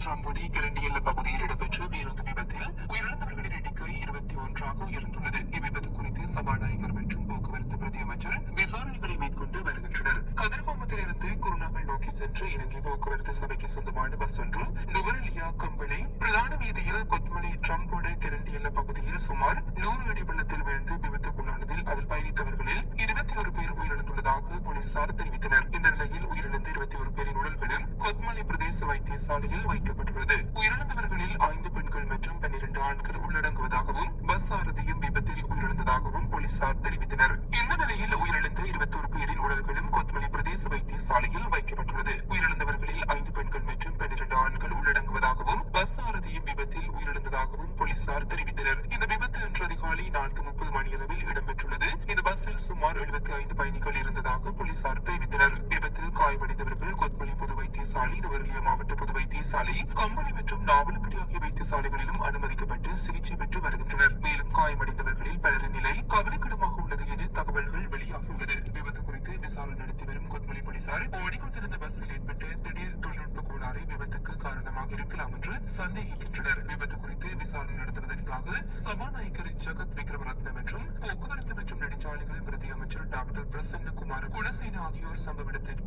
ரம்பொடி கிரண்டியல்ல பகுதியில் இடம்பெற்ற பேருந்து விபத்தில் உயிரிழந்தவர்களின் எண்ணிக்கை 21 உயர்ந்துள்ளது. இவ்விபத்து குறித்து சபாநாயகர் மற்றும் போக்குவரத்து பிரதி அமைச்சர் விசாரணைகளை மேற்கொண்டு வருகின்றனர். கதிர்காமத்திலிருந்து குருநாகல் நோக்கி சென்று இலங்கை போக்குவரத்து சபைக்கு சொந்தமான பஸ் ஒன்று நுவரெலியா கம்பளை பிரதான வீதியில் கொத்மலை ரம்போடு கிரண்டியல்ல பகுதியில் சுமார் 100 அடி வெள்ளத்தில் விழுந்து விபத்துக்குள்ளானதில் அதில் பயணித்தவர்களில் 21 பேர் உயிரிழந்துள்ளதாக போலீசார் தெரிவித்தனர். இந்த நிலையில் உயிரிழந்த 21 பேரின் உடல்களும் கொத்மலை பிரதேச வைத்தியசாலையில் வைக்கப்பட்டுள்ளது. உயிரிழந்தவர்களில் 5 பெண்கள் மற்றும் 12 ஆண்கள் உள்ளடங்குவதாகவும் பஸ் சாரதியும் விபத்தில் உயிரிழந்ததாகவும் போலீசார் தெரிவித்தனர். இந்த நிலையில் உயிரிழந்த 21 பேரின் உடல்களும் கொத்மலை பிரதேச வைத்தியசாலையில் வைக்கப்பட்டுள்ளது. உயிரிழந்தவர்களில் 5 பெண்கள் மற்றும் 12 ஆண்கள் உள்ளடங்குவதாகவும் பஸ் சாரதியும் விபத்தில் உயிரிழந்ததாகவும் போலீசார் தெரிவித்தனர். இந்த விபத்து இன்று அதிகாலை 4:30 மணியளவில் இடம்பெற்றுள்ளது. இந்த பஸ்ஸில் சுமார் 75 பயணிகள் இருந்ததாக போலீசார் தெரிவித்தனர். விபத்தில் காயமடைந்தவர்கள் கொத்மலை பொது வைத்தியசாலை, நுவரெலியா மாவட்ட பொது வைத்தியசாலை, கம்பளை மற்றும் நாவலப்பிடி ஆகிய வைத்தியசாலைகளிலும் அனுமதிக்கப்பட்டு சிகிச்சை பெற்று வருகின்றனர். மேலும் காயமடைந்தவர்களில் பலரின் நிலை கவலைக்கிடமாக உள்ளது என தகவல்கள் வெளியாகியுள்ளது. விபத்து குறித்து விசாரணை நடத்தி வரும் கொத்மலை போலீசார் ஓடிக்கொண்டிருந்த பஸ்ஸில் ஏற்பட்ட திடீர் தொழில்நுட்ப கோளாறு விபத்துக்கு காரணமாக இருக்கலாம் என்று சந்தேகிக்கின்றனர். விபத்து குறித்து விசாரணை நடத்துவதற்காக சபாநாயகர் ஜகத் விக்ரமரத்ன மற்றும் போக்குவரத்து மற்றும் நெடுஞ்சாலைகள் பிரதி அமைச்சர் டாக்டர் பிரசன்னகுமார் குணசேன ஆகியோர் சம்பவ இடத்தில்.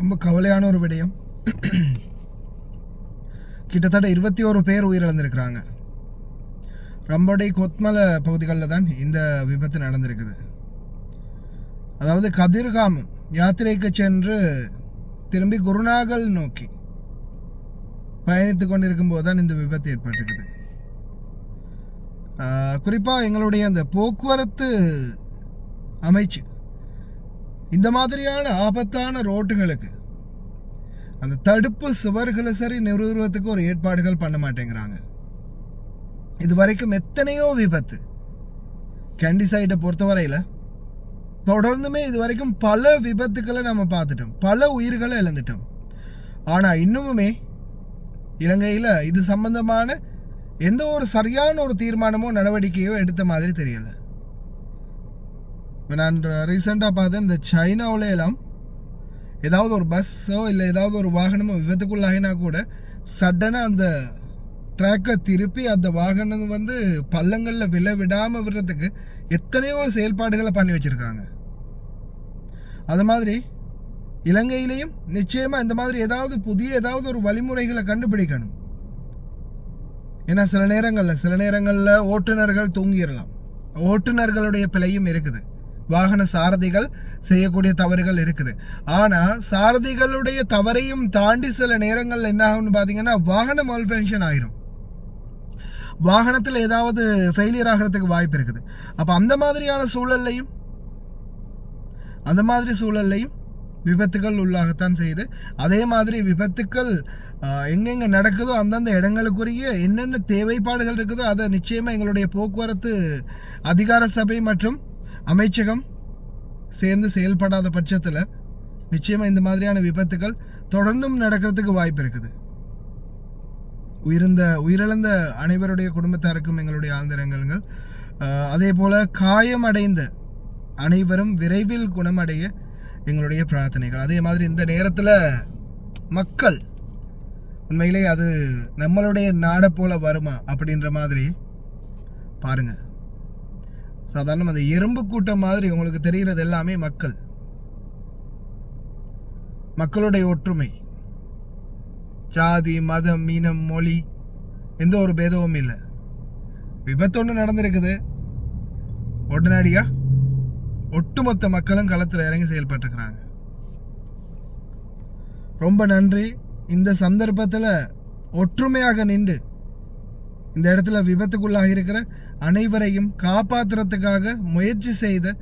ரொம்ப கவலையான ஒரு விடயம். கிட்டத்தட்ட 21 பேர் உயிரிழந்திருக்கிறாங்க. ரம்போடை கொத்மலை பகுதிகளில் தான் இந்த விபத்து நடந்திருக்குது. அதாவது கதிர்காம் யாத்திரைக்கு சென்று திரும்பி குருநாகல் நோக்கி பயணித்து கொண்டிருக்கும் போதுதான் இந்த விபத்து ஏற்பட்டிருக்குது. குறிப்பாக எங்களுடைய அந்த போக்குவரத்து அமைச்சு இந்த மாதிரியான ஆபத்தான ரோட்டுகளுக்கு அந்த தடுப்பு சுவர்களை சரி நிறுவுவதற்கு ஒரு ஏற்பாடுகள் பண்ண மாட்டேங்கிறாங்க. இது வரைக்கும் எத்தனையோ விபத்து கேண்டி சைடை பொறுத்தவரையில் தொடர்ந்துமே இது வரைக்கும் பல விபத்துக்களை நம்ம பார்த்துட்டோம், பல உயிர்களை இழந்துட்டோம். ஆனால் இன்னுமுமே இலங்கையில் இது சம்பந்தமான எந்த ஒரு சரியான ஒரு தீர்மானமோ நடவடிக்கையோ எடுத்த மாதிரி தெரியலை. இப்போ நான் ரீசெண்டாக பார்த்தேன், இந்த சைனாவில் எல்லாம் ஏதாவது ஒரு பஸ்ஸோ இல்லை ஏதாவது ஒரு வாகனமோ விபத்துக்குள்ளாகினா கூட சடனாக அந்த ட்ராக்கை திருப்பி அந்த வாகனம் பள்ளங்களில் விடாமல் விடுறதுக்கு எத்தனையோ செயல்பாடுகளை பண்ணி வச்சுருக்காங்க. அது மாதிரி இலங்கையிலையும் நிச்சயமாக இந்த மாதிரி ஏதாவது ஒரு வழிமுறைகளை கண்டுபிடிக்கணும். ஏன்னா சில நேரங்களில் ஓட்டுநர்கள் தூங்கிடலாம், ஓட்டுநர்களுடைய பிழையும் இருக்குது, வாகன சாரதிகள் செய்யக்கூடிய தவறுகள் இருக்குது. ஆனால் சாரதிகளுடைய தவறையும் தாண்டி சில நேரங்கள் என்ன ஆகும்னு பார்த்தீங்கன்னா வாகன மால்ஃபங்க்ஷன் ஆயிரும், வாகனத்தில் ஏதாவது ஃபெயிலியர் ஆகிறதுக்கு வாய்ப்பு இருக்குது. அப்போ அந்த மாதிரி சூழல்லையும் விபத்துக்கள் உள்ளாகத்தான் செய்யுது. அதே மாதிரி விபத்துக்கள் எங்கெங்கே நடக்குதோ அந்தந்த இடங்களுக்குரிய என்னென்ன தேவைப்பாடுகள் இருக்குதோ அதை நிச்சயமாக எங்களுடைய போக்குவரத்து அதிகார சபை மற்றும் அமைச்சகம் சேர்ந்து செயல்படாத பட்சத்தில் நிச்சயமாக இந்த மாதிரியான விபத்துக்கள் தொடர்ந்தும் நடக்கிறதுக்கு வாய்ப்பு இருக்குது. உயிரிழந்த அனைவருடைய குடும்பத்தாருக்கும் எங்களுடைய ஆழ்ந்த இரங்கல்கள். அதே போல் காயமடைந்த அனைவரும் விரைவில் குணமடைய எங்களுடைய பிரார்த்தனைகள். அதே மாதிரி இந்த நேரத்தில் மக்கள் உண்மையிலே அது நம்மளுடைய நாடை போல வருமா அப்படின்ற மாதிரி பாருங்க. சாதாரண அந்த எறும்பு கூட்டம் மாதிரி உங்களுக்கு தெரிகிறது எல்லாமே மக்களுடைய ஒற்றுமை, ஜாதி மதம் இனம் மொழி எந்த ஒரு பேதமும் இல்லை. விபத்து ஒன்று நடந்திருக்குது, உடனடியாக ஒட்டுமொத்த மக்களும் களத்தில் இறங்கி செயல்பட்டுருக்கிறாங்க. ரொம்ப நன்றி. இந்த சந்தர்ப்பத்தில் ஒற்றுமையாக நின்று இந்த இடத்துல விபத்துக்குள்ளாக இருக்கிற அனைவரையும் காப்பாற்றுறதுக்காக முயற்சி செய்த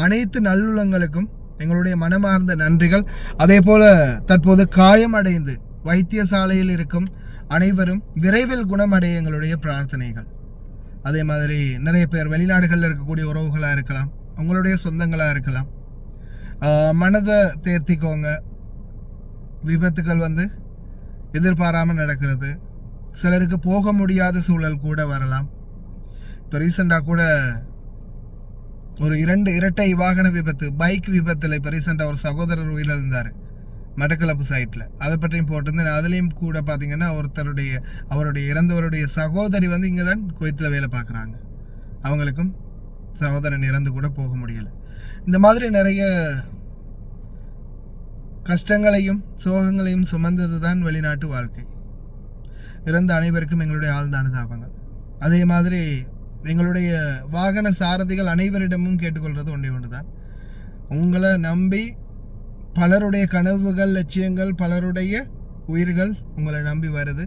அனைத்து நல்லுள்ளங்களுக்கும் எங்களுடைய மனமார்ந்த நன்றிகள். அதே போல தற்போது காயமடைந்து வைத்தியசாலையில் இருக்கும் அனைவரும் விரைவில் குணமடைய எங்களுடைய பிரார்த்தனைகள். அதே மாதிரி நிறைய பேர் வெளிநாடுகளில் இருக்கக்கூடிய உறவுகளாக இருக்கலாம், உங்களுடைய சொந்தங்களாக இருக்கலாம், மனதை தேர்த்திக்கோங்க. விபத்துக்கள் எதிர்பாராமல் நடக்கிறது, சிலருக்கு போக முடியாத சூழல் கூட வரலாம். இப்போ ரீசெண்டாக கூட ஒரு 2 இரட்டை வாகன விபத்து, பைக் விபத்தில் இப்போ ரீசெண்டாக ஒரு சகோதரர் உயிரிழந்தார். மட்டக்களப்பு சைட்டில் அதை பற்றியும் போட்டிருந்தேன். அதுலேயும் கூட பார்த்தீங்கன்னா அவருடைய இறந்தவருடைய சகோதரி வந்து இங்கே தான் குவைத்தில் வேலை பார்க்குறாங்க. அவங்களுக்கும் சகோதரன் இறந்து கூட போக முடியலை. இந்த மாதிரி நிறைய கஷ்டங்களையும் சோகங்களையும் சுமந்தது தான் வெளிநாட்டு வாழ்க்கை. இறந்த அனைவருக்கும் எங்களுடைய ஆழ்ந்த அனுதாபங்கள். அதே மாதிரி எங்களுடைய வாகன சாரதிகள் அனைவரிடமும் கேட்டுக்கொள்வது ஒன்று தான், உங்களை நம்பி பலருடைய கனவுகள், லட்சியங்கள், பலருடைய உயிர்கள் உங்களை நம்பி வருது.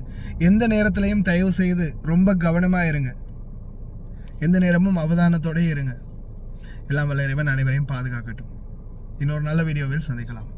எந்த நேரத்திலையும் தயவு செய்து ரொம்ப கவனமாக இருங்க. எந்த நேரமும் அவதானத்தோடு இருங்க. எல்லாம் வல்ல இறைவன் அனைவரையும் பாதுகாக்கட்டும். இன்னொரு நல்ல வீடியோவில் சந்திக்கலாம்.